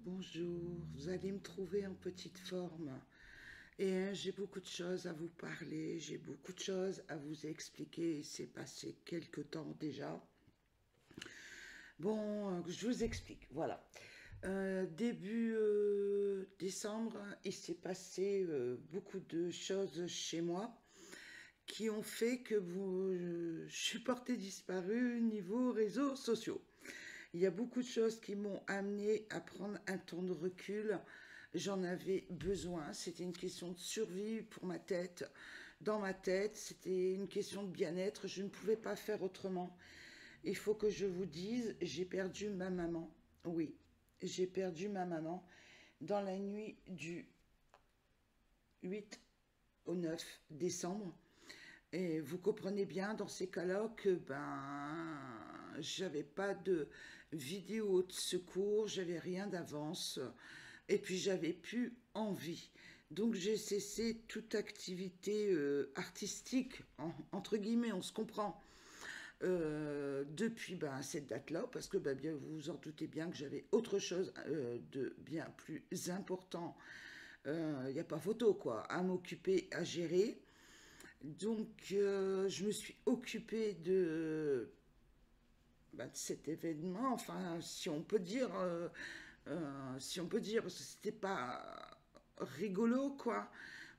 Bonjour, vous allez me trouver en petite forme. Et j'ai beaucoup de choses à vous parler, j'ai beaucoup de choses à vous expliquer. C'est passé quelque temps déjà. Bon, je vous explique, voilà. Début décembre, il s'est passé beaucoup de choses chez moi qui ont fait que je suis portée disparue niveau réseaux sociaux. Il y a beaucoup de choses qui m'ont amené à prendre un temps de recul. J'en avais besoin. C'était une question de survie pour ma tête. Dans ma tête, c'était une question de bien-être. Je ne pouvais pas faire autrement. Il faut que je vous dise, j'ai perdu ma maman. Oui, j'ai perdu ma maman dans la nuit du 8 au 9 décembre. Et vous comprenez bien dans ces cas-là que j'avais pas de vidéo de secours, j'avais rien d'avance et puis j'avais plus envie. Donc j'ai cessé toute activité artistique, entre guillemets, on se comprend, depuis cette date-là, parce que bien, vous vous en doutez bien que j'avais autre chose de bien plus important, il n'y a pas photo quoi, à m'occuper, à gérer. Donc, je me suis occupée de cet événement, enfin, si on peut dire, parce que c'était pas rigolo, quoi.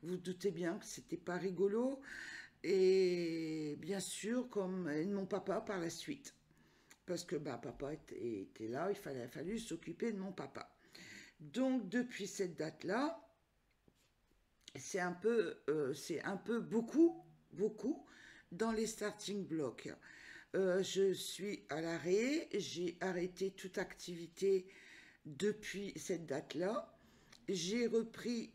Vous doutez bien que c'était pas rigolo. Et bien sûr, comme et de mon papa par la suite. Parce que papa était là, il a fallu s'occuper de mon papa. Donc, depuis cette date-là, c'est un peu beaucoup dans les starting blocks. Je suis à l'arrêt, j'ai arrêté toute activité depuis cette date-là. J'ai repris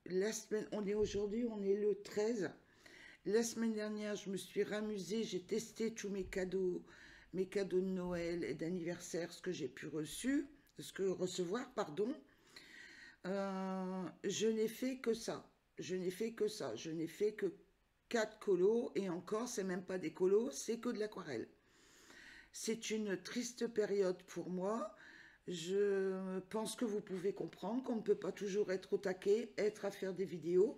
la semaine, on est aujourd'hui, on est le 13. La semaine dernière, je me suis ramusée, j'ai testé tous mes cadeaux de Noël et d'anniversaire, ce que j'ai pu recevoir, pardon. Je n'ai fait que ça. Je n'ai fait que ça. Je n'ai fait que 4 colos et encore, c'est même pas des colos, c'est que de l'aquarelle. C'est une triste période pour moi. Je pense que vous pouvez comprendre qu'on ne peut pas toujours être au taquet, être à faire des vidéos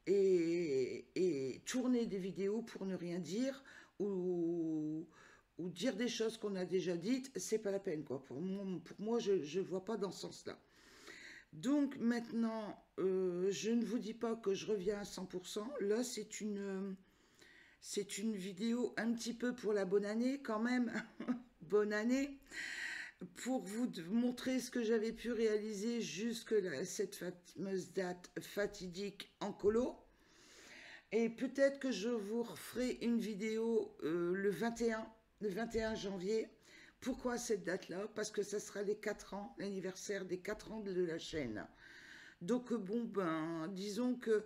et tourner des vidéos pour ne rien dire ou dire des choses qu'on a déjà dites, c'est pas la peine quoi. Pour moi je ne vois pas dans ce sens-là. Donc maintenant, je ne vous dis pas que je reviens à 100%. Là, c'est une vidéo un petit peu pour la bonne année quand même. Bonne année. Pour vous montrer ce que j'avais pu réaliser jusque cette fameuse date fatidique en colo. Et peut-être que je vous referai une vidéo le 21 janvier. Pourquoi cette date-là? Parce que ça sera les 4 ans, l'anniversaire des 4 ans de la chaîne. Donc disons que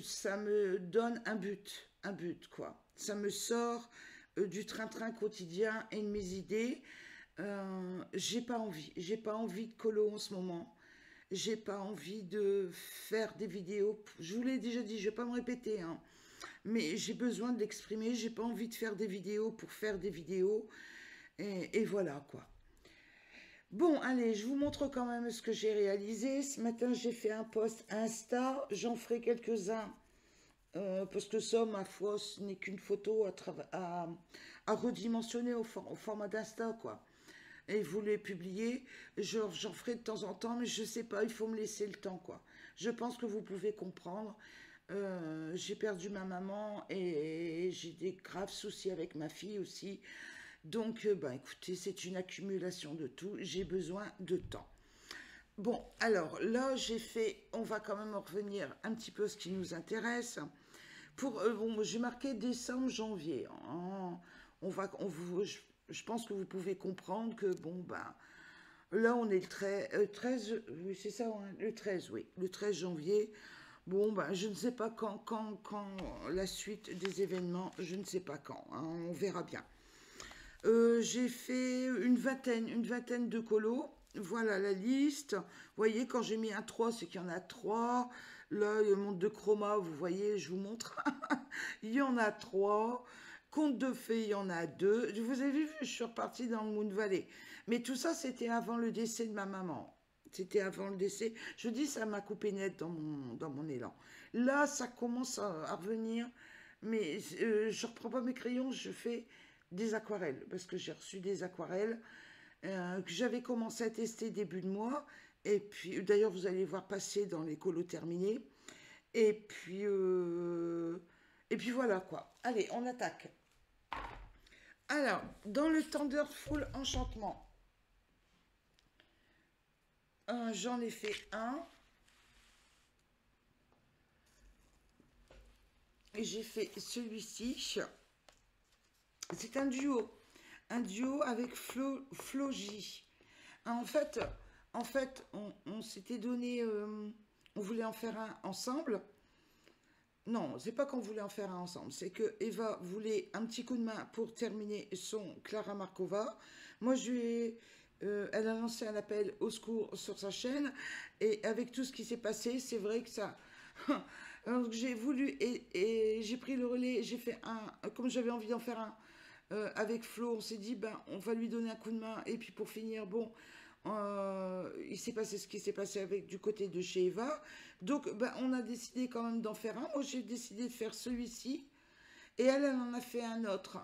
ça me donne un but quoi. Ça me sort du train-train quotidien et de mes idées. J'ai pas envie de colo en ce moment. J'ai pas envie de faire des vidéos. Je vous l'ai déjà dit, je vais pas me répéter, hein. Mais j'ai besoin de l'exprimer. J'ai pas envie de faire des vidéos pour faire des vidéos. Et voilà quoi. Bon, allez, je vous montre quand même ce que j'ai réalisé. Ce matin, j'ai fait un post Insta. J'en ferai quelques-uns. Parce que ça, ma foi, ce n'est qu'une photo à redimensionner au format d'Insta, quoi. Et vous les publiez, j'en ferai de temps en temps, mais je sais pas, il faut me laisser le temps, quoi. Je pense que vous pouvez comprendre. J'ai perdu ma maman et j'ai des graves soucis avec ma fille aussi. Donc, écoutez, c'est une accumulation de tout. J'ai besoin de temps. Bon, alors là, on va quand même en revenir un petit peu à ce qui nous intéresse. J'ai marqué décembre, janvier, hein. Je pense que vous pouvez comprendre que, là, on est le 13, oui, c'est ça, hein, le 13, oui, le 13 janvier. Bon, je ne sais pas quand la suite des événements, je ne sais pas quand, hein, on verra bien. J'ai fait une vingtaine de colos. Voilà la liste. Vous voyez, quand j'ai mis un 3, c'est qu'il y en a 3. Là, le monde de chroma, vous voyez, je vous montre. Il y en a 3. Conte de fées, il y en a 2. Vous avez vu, je suis repartie dans le Moon Valley. Mais tout ça, c'était avant le décès de ma maman. C'était avant le décès. Je dis, ça m'a coupé net dans mon élan. Là, ça commence à revenir. Mais je reprends pas mes crayons, je fais des aquarelles. Parce que j'ai reçu des aquarelles que j'avais commencé à tester début de mois. Et puis, d'ailleurs, vous allez voir passer dans les colos terminés. Et puis voilà quoi. Allez, on attaque. Alors, dans le Thunderful Enchantement, j'en ai fait un. Et j'ai fait celui-ci. C'est un duo. Un duo avec Floji. En fait, on s'était donné... on voulait en faire un ensemble. Non, c'est pas qu'on voulait en faire un ensemble. C'est que Eva voulait un petit coup de main pour terminer son Clara Markova. Moi, elle a lancé un appel au secours sur sa chaîne. Et avec tout ce qui s'est passé, c'est vrai que ça... Donc j'ai voulu et j'ai pris le relais. J'ai fait un... Comme j'avais envie d'en faire un avec Flo, on s'est dit, ben, on va lui donner un coup de main. Et puis pour finir, bon... il s'est passé ce qui s'est passé avec du côté de chez Eva. Donc, ben, on a décidé quand même d'en faire un. Moi, j'ai décidé de faire celui-ci. Et elle en a fait un autre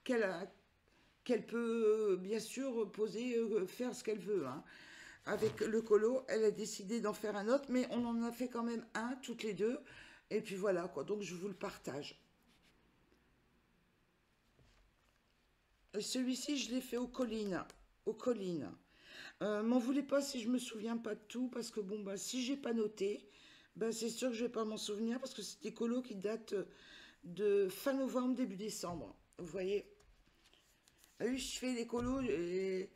qu'elle peut, bien sûr, poser, faire ce qu'elle veut. Hein. Avec le colo, elle a décidé d'en faire un autre. Mais on en a fait quand même un, toutes les deux. Et puis voilà, quoi. Donc, je vous le partage. Celui-ci, je l'ai fait aux collines. Aux collines. M'en voulez pas si je me souviens pas de tout, parce que bon, bah, si j'ai pas noté, bah, c'est sûr que je vais pas m'en souvenir, parce que c'est des colos qui datent de fin novembre, début décembre. Vous voyez? Ah oui, je fais des colos et,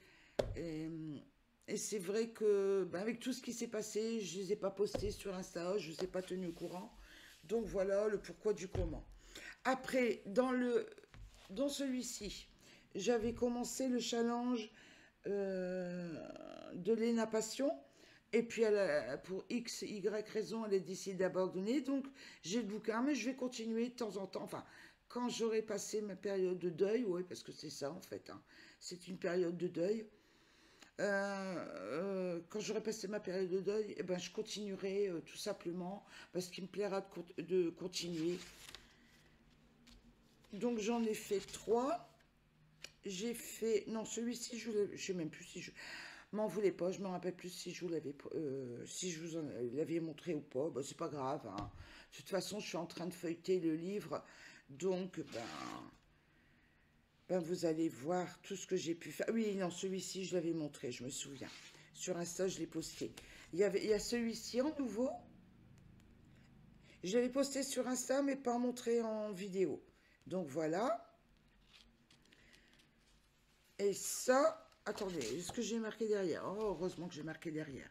et c'est vrai que bah, avec tout ce qui s'est passé, je les ai pas postés sur Insta, je ne les ai pas tenus au courant. Donc voilà le pourquoi du comment. Après, dans celui-ci, j'avais commencé le challenge de Léna Passion. Et puis, pour X, Y raison, elle a décidé d'abandonner. Donc, j'ai le bouquin, mais je vais continuer de temps en temps. Enfin, quand j'aurai passé ma période de deuil, oui, parce que c'est ça en fait. Hein, c'est une période de deuil. Quand j'aurai passé ma période de deuil, eh ben, je continuerai tout simplement parce qu'il me plaira de continuer. Donc, j'en ai fait 3. J'ai fait... Non, celui-ci, je ne sais même plus si je... M'en voulais pas, je me rappelle plus si je vous l'avais si je vous l'avais montré ou pas. Ben, c'est pas grave. Hein. De toute façon, je suis en train de feuilleter le livre. Donc, ben vous allez voir tout ce que j'ai pu faire. Oui, non, celui-ci, je l'avais montré, je me souviens. Sur Insta, je l'ai posté. Il y a celui-ci en nouveau. Je l'avais posté sur Insta, mais pas montré en vidéo. Donc, voilà. Et ça... Attendez, est-ce que j'ai marqué derrière? Oh, heureusement que j'ai marqué derrière.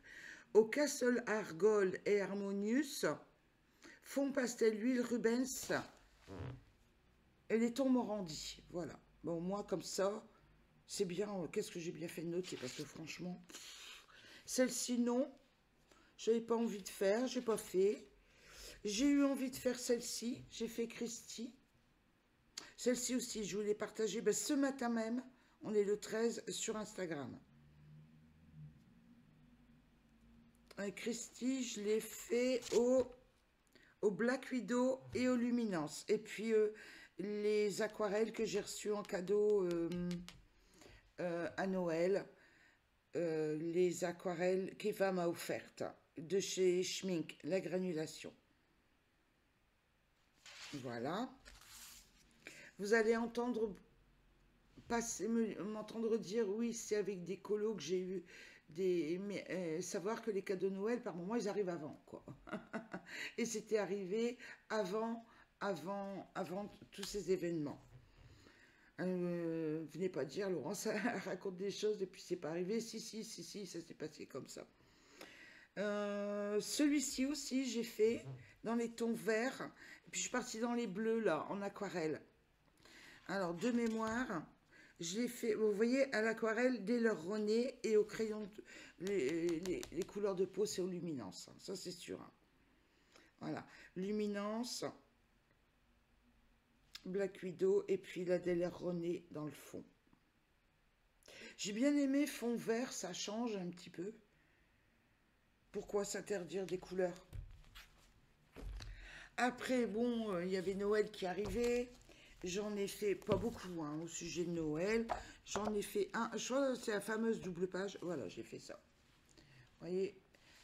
Au Castle Argol et Harmonious, fond pastel huile Rubens et les tons Morandi. Voilà. Bon, moi, comme ça, c'est bien. Qu'est-ce que j'ai bien fait de noter? Parce que franchement, celle-ci, non. J'avais pas envie de faire, j'ai pas fait. J'ai eu envie de faire celle-ci. J'ai fait Christy. Celle-ci aussi, je voulais partager ben, ce matin même. On est le 13 sur Instagram. Christy, je l'ai fait au Black Widow et au Luminance. Et puis, les aquarelles que j'ai reçues en cadeau à Noël. Les aquarelles qu'Eva m'a offertes de chez Schmink, la granulation. Voilà. Vous allez entendre... m'entendre dire oui, c'est avec des colos que j'ai eu mais savoir que les cadeaux de Noël par moment ils arrivent avant quoi. Et c'était arrivé avant tous ces événements. Venez pas dire Laurence raconte des choses et puis c'est pas arrivé. Si ça s'est passé comme ça. Celui-ci aussi j'ai fait dans les tons verts et puis je suis partie dans les bleus là en aquarelle. Alors de mémoire je l'ai fait, vous voyez, à l'aquarelle, dès leur rené et au crayon, les couleurs de peau, c'est aux luminances. Hein, ça, c'est sûr. Hein. Voilà. Luminance. Black Widow et puis la Delair René dans le fond. J'ai bien aimé fond vert, ça change un petit peu. Pourquoi s'interdire des couleurs? Après, bon, il y avait Noël qui arrivait. J'en ai fait, pas beaucoup, hein, au sujet de Noël. J'en ai fait un, je crois que c'est la fameuse double page. Voilà, j'ai fait ça. Vous voyez,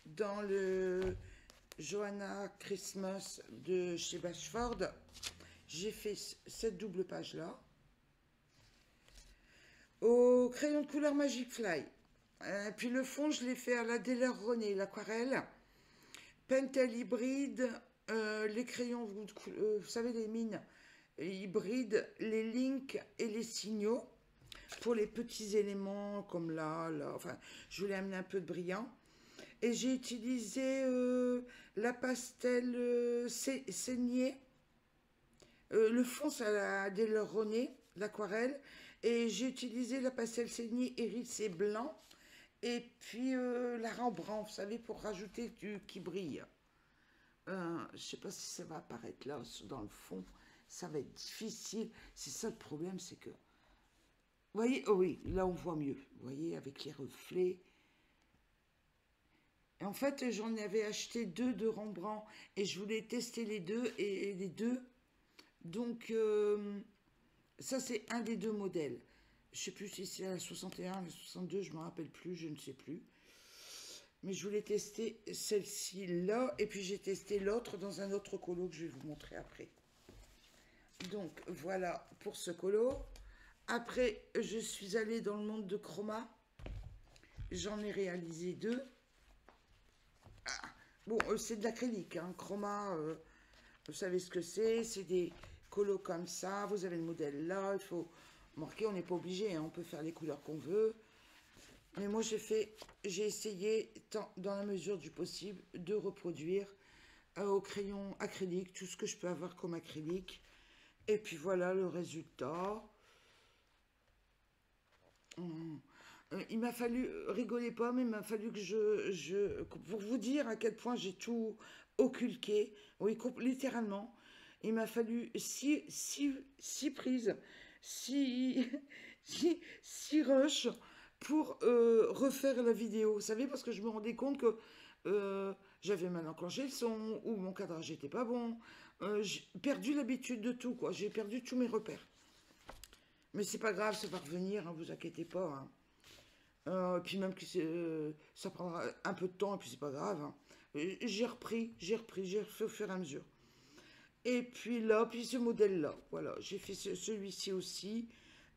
dans le Johanna Christmas de chez Bashford, j'ai fait cette double page-là. Au crayon de couleur Magic Fly. Puis le fond, je l'ai fait à la Delair René, l'aquarelle. Pentel hybride, les crayons, vous savez, les mines hybrides, les links et les signaux. Pour les petits éléments comme là, enfin, je voulais amener un peu de brillant. Et j'ai utilisé la pastel saignée. Le fond, c'est la Delair René, l'aquarelle. Et j'ai utilisé la pastel saignée hérissée blanc. Et puis la Rembrandt, vous savez, pour rajouter du qui brille. Je ne sais pas si ça va apparaître là, dans le fond. Ça va être difficile. C'est ça le problème, c'est que... Vous voyez, oh oui, là on voit mieux. Vous voyez, avec les reflets. Et en fait, j'en avais acheté deux de Rembrandt. Et je voulais tester les deux. Et les deux. Donc, ça c'est un des deux modèles. Je ne sais plus si c'est la 61, la 62, je ne me rappelle plus, je ne sais plus. Mais je voulais tester celle-ci là, et puis j'ai testé l'autre dans un autre colo que je vais vous montrer après. Donc voilà pour ce colo. Après, je suis allée dans le monde de Chroma. J'en ai réalisé deux. Ah, bon, c'est de l'acrylique, hein. Chroma, vous savez ce que c'est des colos comme ça. Vous avez le modèle là, il faut marquer, on n'est pas obligé, hein. On peut faire les couleurs qu'on veut. Mais moi, j'ai essayé, dans la mesure du possible, de reproduire au crayon acrylique tout ce que je peux avoir comme acrylique. Et puis voilà le résultat. Il m'a fallu, rigolez pas, mais il m'a fallu que pour vous dire à quel point j'ai tout occulqué, oui, littéralement, il m'a fallu six prises, six rushs pour refaire la vidéo. Vous savez, parce que je me rendais compte que j'avais mal enclenché le son, ou mon cadrage n'était pas bon. J'ai perdu l'habitude de tout, quoi. J'ai perdu tous mes repères. Mais c'est pas grave, ça va revenir, hein, vous inquiétez pas. Hein. Puis même que ça prendra un peu de temps, et puis c'est pas grave. Hein. J'ai refait au fur et à mesure. Et puis là, puis ce modèle-là, voilà, j'ai fait celui-ci aussi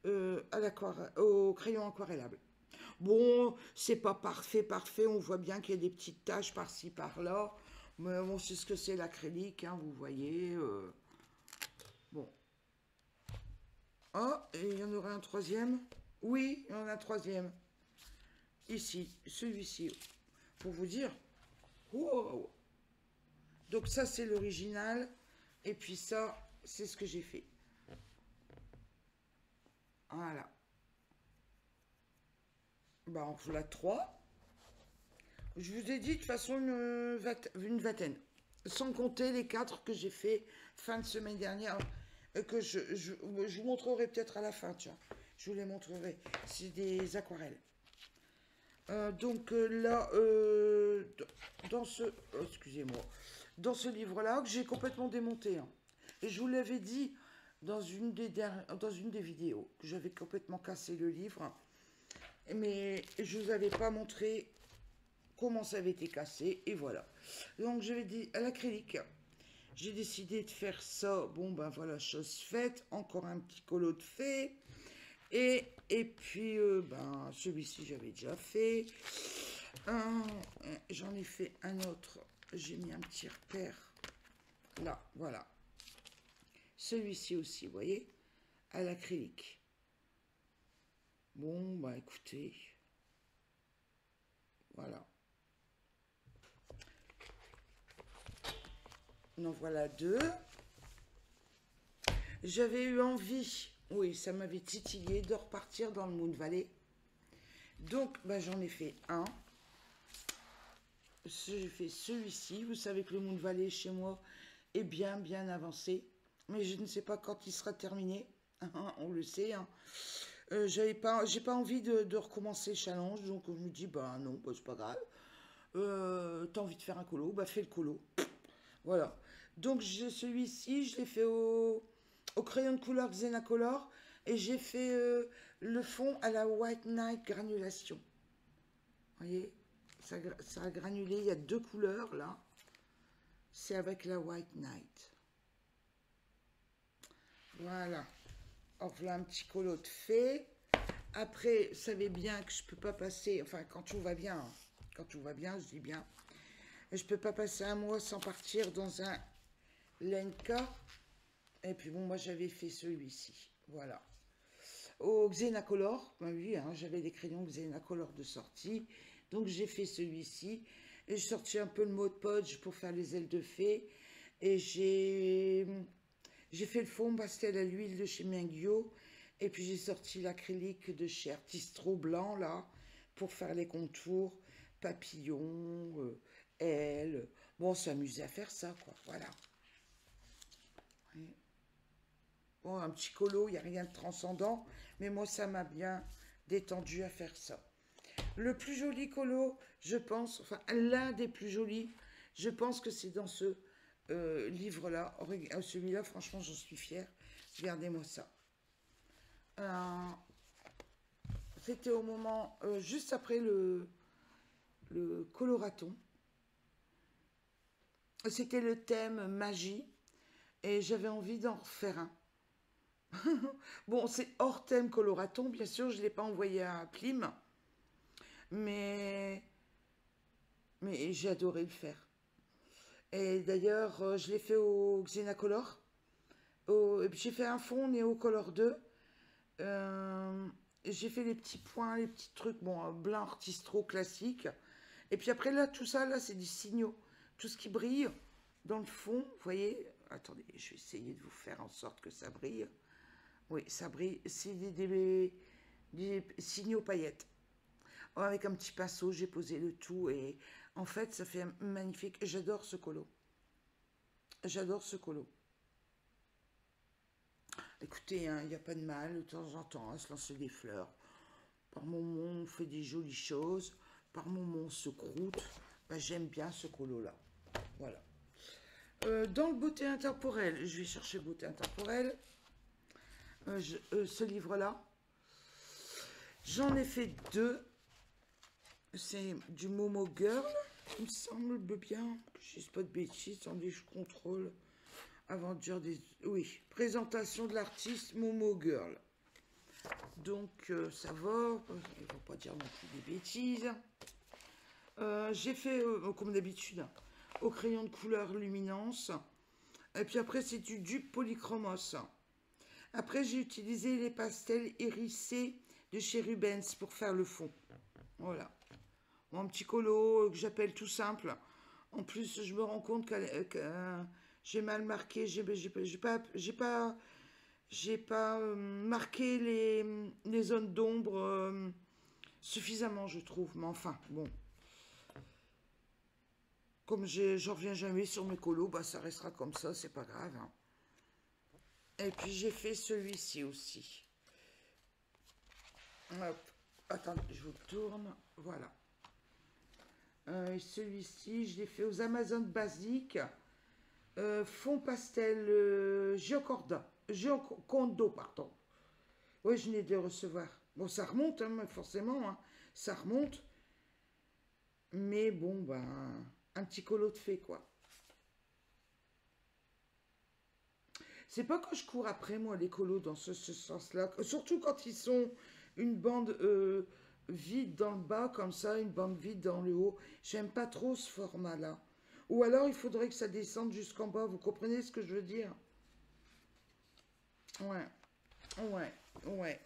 au crayon aquarellable. Bon, c'est pas parfait, on voit bien qu'il y a des petites taches par-ci, par-là. Mais on sait ce que c'est l'acrylique, hein, vous voyez. Bon. Ah, et il y en aura un troisième. Oui, il y en a un troisième. Ici, celui-ci. Pour vous dire. Wow. Donc ça, c'est l'original. Et puis ça, c'est ce que j'ai fait. Voilà. Bah, on fout la 3. Je vous ai dit de toute façon une vingtaine. Sans compter les 4 que j'ai fait fin de semaine dernière. Que je vous montrerai peut-être à la fin, tiens. Je vous les montrerai. C'est des aquarelles. Donc là, dans ce... excusez-moi. Dans ce livre-là, que j'ai complètement démonté. Hein. Et je vous l'avais dit dans une des vidéos, que j'avais complètement cassé le livre. Mais je ne vous avais pas montré comment ça avait été cassé. Et voilà. Donc je vais dire à l'acrylique. J'ai décidé de faire ça. Bon, ben voilà, chose faite. Encore un petit colo de fait. Et puis, ben, celui-ci, j'avais déjà fait. J'en ai fait un autre. J'ai mis un petit repère. Là, voilà. Celui-ci aussi, vous voyez, à l'acrylique. Bon, bah écoutez. Voilà. En voilà deux. J'avais eu envie, oui, ça m'avait titillé de repartir dans le Moon Valley. Donc, bah, j'en ai fait un. J'ai fait celui-ci. Vous savez que le Moon Valley chez moi est bien avancé. mais je ne sais pas quand il sera terminé. On le sait, hein. J'ai pas envie de recommencer le challenge, donc je me dis, bah non, bah, c'est pas grave. T'as envie de faire un colo, bah fais le colo. Voilà. Donc celui-ci, je l'ai fait au crayon de couleur Xenacolor et j'ai fait le fond à la White Night granulation. Vous voyez, ça a granulé, il y a deux couleurs là. C'est avec la White Night. Voilà. Alors voilà un petit colo de fait. Après, vous savez bien que je peux pas passer, enfin quand tout va bien, quand tout va bien, je dis bien, je peux pas passer un mois sans partir dans un Lenka. Et puis bon, moi j'avais fait celui-ci, voilà. Au Xenacolor, ben oui, hein, j'avais des crayons Xenacolor de sortie, donc j'ai fait celui-ci. Et j'ai sorti un peu le mode Podge pour faire les ailes de fée. Et j'ai fait le fond pastel à l'huile de chez Mingyo. Et puis j'ai sorti l'acrylique de chez Artistro blanc là, pour faire les contours, papillons, ailes. Bon, on s'amusait à faire ça, quoi, voilà. Bon, un petit colo, il n'y a rien de transcendant, mais moi, ça m'a bien détendu à faire ça. Le plus joli colo, je pense, enfin, l'un des plus jolis, je pense que c'est dans ce livre-là. Celui-là, franchement, j'en suis fière. Regardez-moi ça. C'était au moment, juste après le coloraton. C'était le thème magie, et j'avais envie d'en refaire un. Bon, c'est hors thème coloraton, bien sûr, je ne l'ai pas envoyé à Plim, mais, mais j'ai adoré le faire. Et d'ailleurs, je l'ai fait au Xenacolor. J'ai fait un fond Neo Color 2. J'ai fait les petits points, les petits trucs, bon, blanc artistro classique. Et puis après, là, tout ça, là, c'est des signaux. Tout ce qui brille dans le fond, vous voyez. Attendez, je vais essayer de vous faire en sorte que ça brille. Oui, ça brille. C'est des signaux paillettes. Oh, avec un petit pinceau, j'ai posé le tout et en fait, ça fait magnifique. J'adore ce colo. J'adore ce colo. Écoutez, il n'y a pas de mal de temps en temps à se lancer des fleurs. Par moments, on fait des jolies choses. Par moments, on se croûte. Ben, j'aime bien ce colo-là. Voilà. Dans le beauté intemporelle, je vais chercher beauté intemporelle. Ce livre-là, j'en ai fait deux. C'est du Momo Girl, il me semble bien, que je ne dis pas de bêtises, attendez, je contrôle avant de dire des... Oui, présentation de l'artiste Momo Girl. Donc, ça va, il ne faut pas dire non plus des bêtises. J'ai fait, comme d'habitude, au crayon de couleur luminance. Et puis après, c'est du dupe polychromos. Après, j'ai utilisé les pastels hérissés de chez Rubens pour faire le fond. Voilà. Mon petit colo que j'appelle tout simple. En plus, je me rends compte que j'ai mal marqué. J'ai pas marqué les zones d'ombre suffisamment, je trouve. Mais enfin, bon. Comme j'en reviens jamais sur mes colos, bah ça restera comme ça, c'est pas grave. Hein. Et puis j'ai fait celui-ci aussi. Hop. Attendez, je vous tourne. Voilà. Celui-ci, je l'ai fait aux Amazones basiques. Fond pastel Giocondo, pardon. Oui, je venais de le recevoir. Bon, ça remonte, hein, forcément. Hein, ça remonte. Mais bon, ben, un petit colo de fée, quoi. C'est pas que je cours après, moi, les colos dans ce sens-là. Surtout quand ils sont une bande vide dans le bas, comme ça, une bande vide dans le haut. J'aime pas trop ce format-là. Ou alors, il faudrait que ça descende jusqu'en bas. Vous comprenez ce que je veux dire? Ouais, ouais, ouais,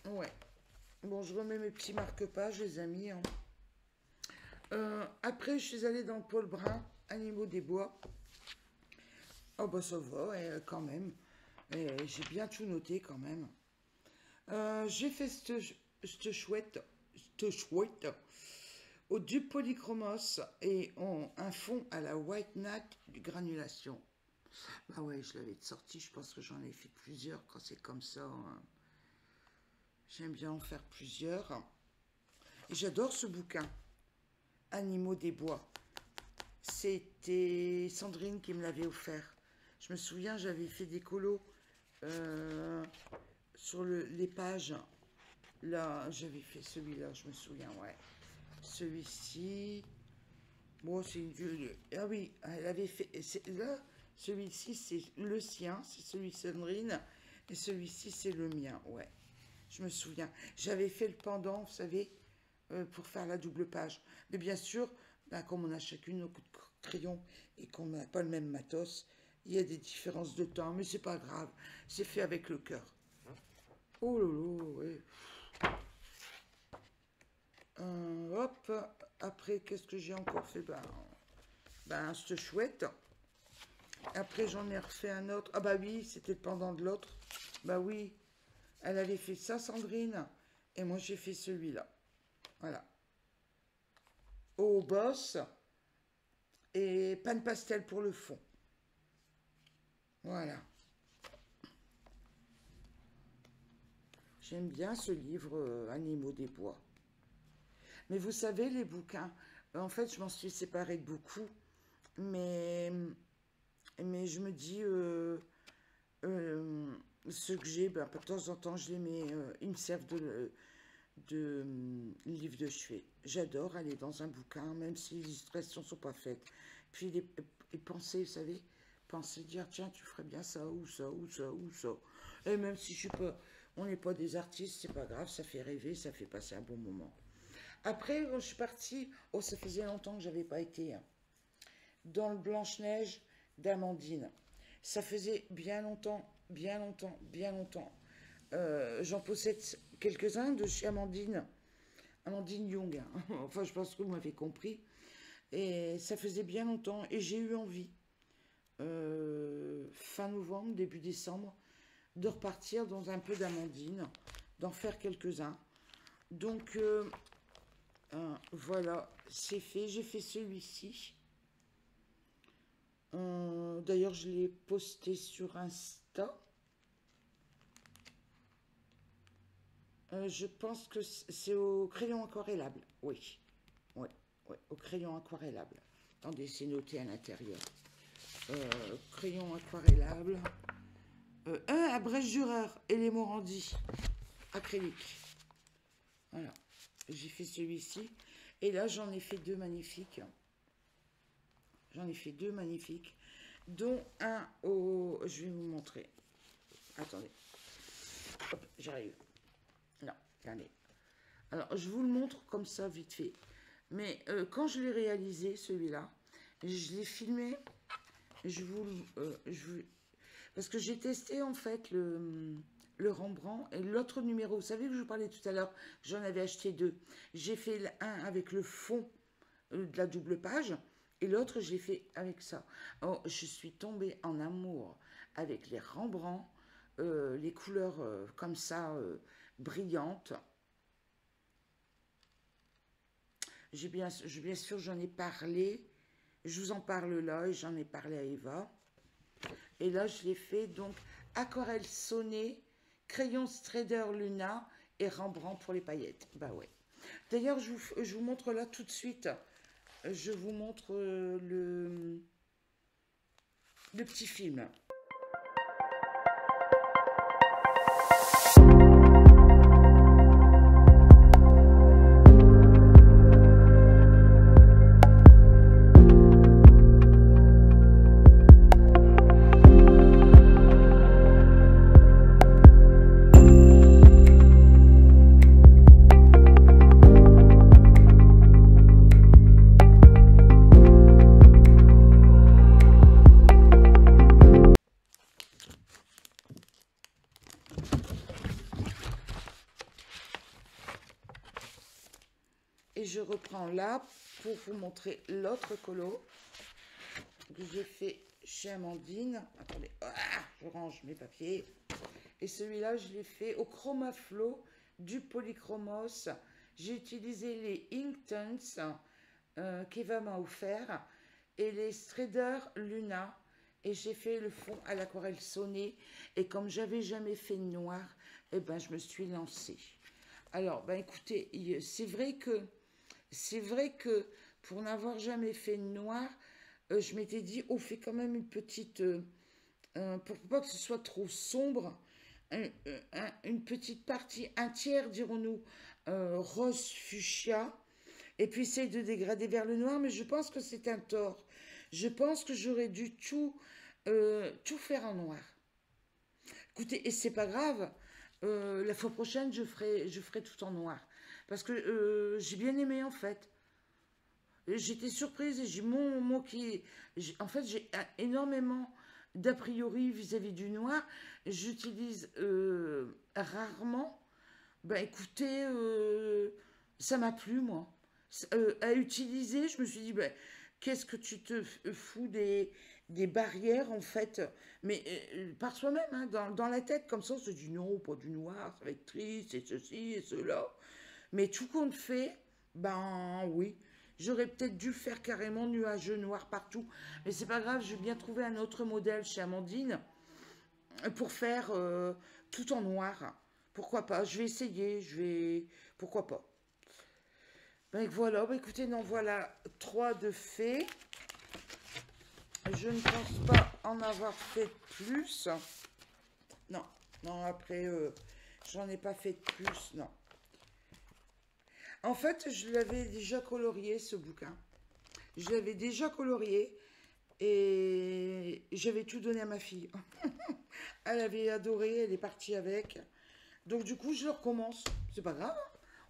ouais. Bon, je remets mes petits marque-pages, les amis. Hein. Après, je suis allée dans Paul Brun, Animaux des Bois. Oh, bah ça va, quand même. J'ai bien tout noté, quand même. J'ai fait cette chouette au dupe polychromos et un fond à la white nut du granulation. Bah ouais, je l'avais sorti, je pense que j'en ai fait plusieurs quand c'est comme ça, hein. J'aime bien en faire plusieurs. Et j'adore ce bouquin, Animaux des bois. C'était Sandrine qui me l'avait offert. Je me souviens, j'avais fait des colos euh, sur les pages. Là, j'avais fait celui-là, je me souviens, ouais. Celui-ci. Bon, c'est une vieux. Ah oui, elle avait fait. Là, celui-ci, c'est le sien, c'est celui de Sandrine. Et celui-ci, c'est le mien, ouais. Je me souviens. J'avais fait le pendant, vous savez, pour faire la double page. Mais bien sûr, ben, comme on a chacune nos coups de crayon et qu'on n'a pas le même matos, il y a des différences de temps, mais c'est pas grave. C'est fait avec le cœur. Oh lolo, ouais. Hop, après, qu'est-ce que j'ai encore fait? Ben c'est chouette. Après, j'en ai refait un autre. Ah bah oui, c'était le pendant de l'autre. Bah oui, elle avait fait ça, Sandrine. Et moi, j'ai fait celui-là. Voilà. Au boss. Et pan pastel pour le fond. Voilà. J'aime bien ce livre, Animaux des bois. Mais vous savez, les bouquins, en fait, je m'en suis séparée de beaucoup. Mais, mais je me dis, euh, ceux que j'ai, ben, de temps en temps, je les mets, ils me servent de livre de chevet. J'adore aller dans un bouquin, même si les illustrations ne sont pas faites. Puis les penser, vous savez, penser, dire, tiens, tu ferais bien ça, ou ça, ou ça, ou ça. Et même si je suis pas, on n'est pas des artistes, c'est pas grave, ça fait rêver, ça fait passer un bon moment. Après, quand je suis partie, oh, ça faisait longtemps que j'avais pas été, hein, dans le Blanche-Neige d'Amandine. Ça faisait bien longtemps, bien longtemps, bien longtemps. J'en possède quelques-uns de chez Amandine, Amandine Young, hein. Enfin, je pense que vous m'avez compris. Et ça faisait bien longtemps et j'ai eu envie, fin novembre, début décembre, de repartir dans un peu d'Amandine, d'en faire quelques-uns. Donc, voilà, c'est fait. J'ai fait celui-ci. D'ailleurs, je l'ai posté sur Insta. Je pense que c'est au crayon aquarellable. Oui, oui, oui, au crayon aquarellable. Attendez, c'est noté à l'intérieur. Crayon aquarellable. Un à Brèche-Dürer et les Morandi. Acrylique. Voilà. J'ai fait celui-ci. Et là, j'en ai fait deux magnifiques. J'en ai fait deux magnifiques. Dont un au... Je vais vous montrer. Attendez. Hop, j'arrive. Non, regardez. Alors, je vous le montre comme ça, vite fait. Mais quand je l'ai réalisé, celui-là, je l'ai filmé. Parce que j'ai testé, en fait, le Rembrandt et l'autre numéro. Vous savez que je vous parlais tout à l'heure, j'en avais acheté deux. J'ai fait un avec le fond de la double page et l'autre, je l'ai fait avec ça. Oh, je suis tombée en amour avec les Rembrandt, les couleurs comme ça, brillantes. Bien sûr, j'en ai parlé. Je vous en parle là et j'en ai parlé à Eva. Et là, je l'ai fait donc aquarelle sonnée, crayon Strader Luna et Rembrandt pour les paillettes. Bah ouais. D'ailleurs, je vous montre là tout de suite. Je vous montre le petit film. Et je reprends là pour vous montrer l'autre colo que j'ai fait chez Amandine. Attendez, je range mes papiers. Et celui-là, je l'ai fait au Chromaflow du Polychromos. J'ai utilisé les Inktoons qu'Eva m'a offert et les Strader Luna et j'ai fait le fond à l'aquarelle sonnée. Et comme j'avais jamais fait de noir, eh ben, je me suis lancée. Alors, ben, écoutez, c'est vrai que pour n'avoir jamais fait de noir, je m'étais dit, oh, fais quand même une petite, pour pas que ce soit trop sombre, une petite partie, un tiers, dirons-nous, rose fuchsia, et puis essaye de dégrader vers le noir, mais je pense que c'est un tort. Je pense que j'aurais dû tout faire en noir. Écoutez, et c'est pas grave, la fois prochaine, je ferai tout en noir. Parce que j'ai bien aimé en fait. J'étais surprise et j'ai mon qui. En fait, j'ai énormément d'a priori vis-à-vis du noir. J'utilise rarement. Ben écoutez, ça m'a plu moi. À utiliser, je me suis dit, ben, qu'est-ce que tu te fous des barrières en fait, mais par soi-même, hein, dans la tête, comme ça, on se dit non, pas du noir, ça va être triste, et ceci et cela. Mais tout compte fait, ben oui, j'aurais peut-être dû faire carrément nuageux noir partout. Mais c'est pas grave, j'ai bien trouvé un autre modèle chez Amandine pour faire tout en noir. Pourquoi pas? Je vais essayer, je vais. Pourquoi pas? Ben voilà, ben écoutez, non, voilà 3 de faits. Je ne pense pas en avoir fait plus. Non, non, après, j'en ai pas fait de plus, non. En fait, je l'avais déjà colorié, ce bouquin. Je l'avais déjà colorié et j'avais tout donné à ma fille. Elle avait adoré, elle est partie avec. Donc du coup, je le recommence. C'est pas grave,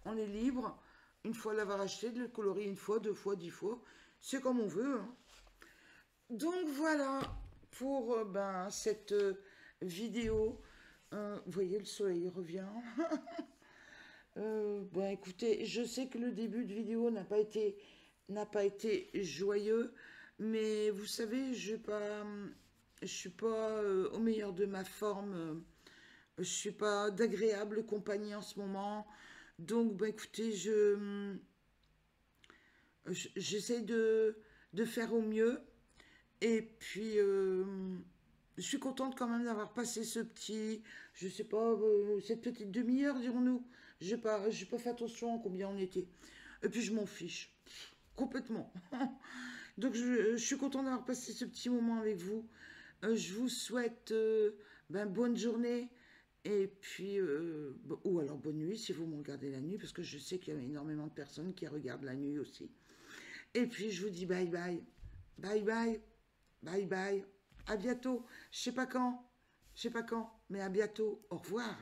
on est libre. Une fois l'avoir acheté, de le colorier une fois, 2 fois, 10 fois. C'est comme on veut, hein. Donc voilà pour ben, cette vidéo. Vous voyez, le soleil revient. Bon, écoutez, je sais que le début de vidéo n'a pas été joyeux, mais vous savez, je suis pas au meilleur de ma forme. Je suis pas d'agréable compagnie en ce moment. Donc, ben, écoutez, j'essaie de faire au mieux. Et puis, je suis contente quand même d'avoir passé je sais pas, cette petite demi-heure, dirons-nous. J'ai pas fait attention à combien on était. Et puis, je m'en fiche. Complètement. Donc, je suis contente d'avoir passé ce petit moment avec vous. Je vous souhaite ben, bonne journée. Et puis, ou alors bonne nuit si vous me regardez la nuit, parce que je sais qu'il y a énormément de personnes qui regardent la nuit aussi. Et puis, je vous dis bye bye. Bye bye. Bye bye. À bientôt. Je sais pas quand. Je sais pas quand. Mais à bientôt. Au revoir.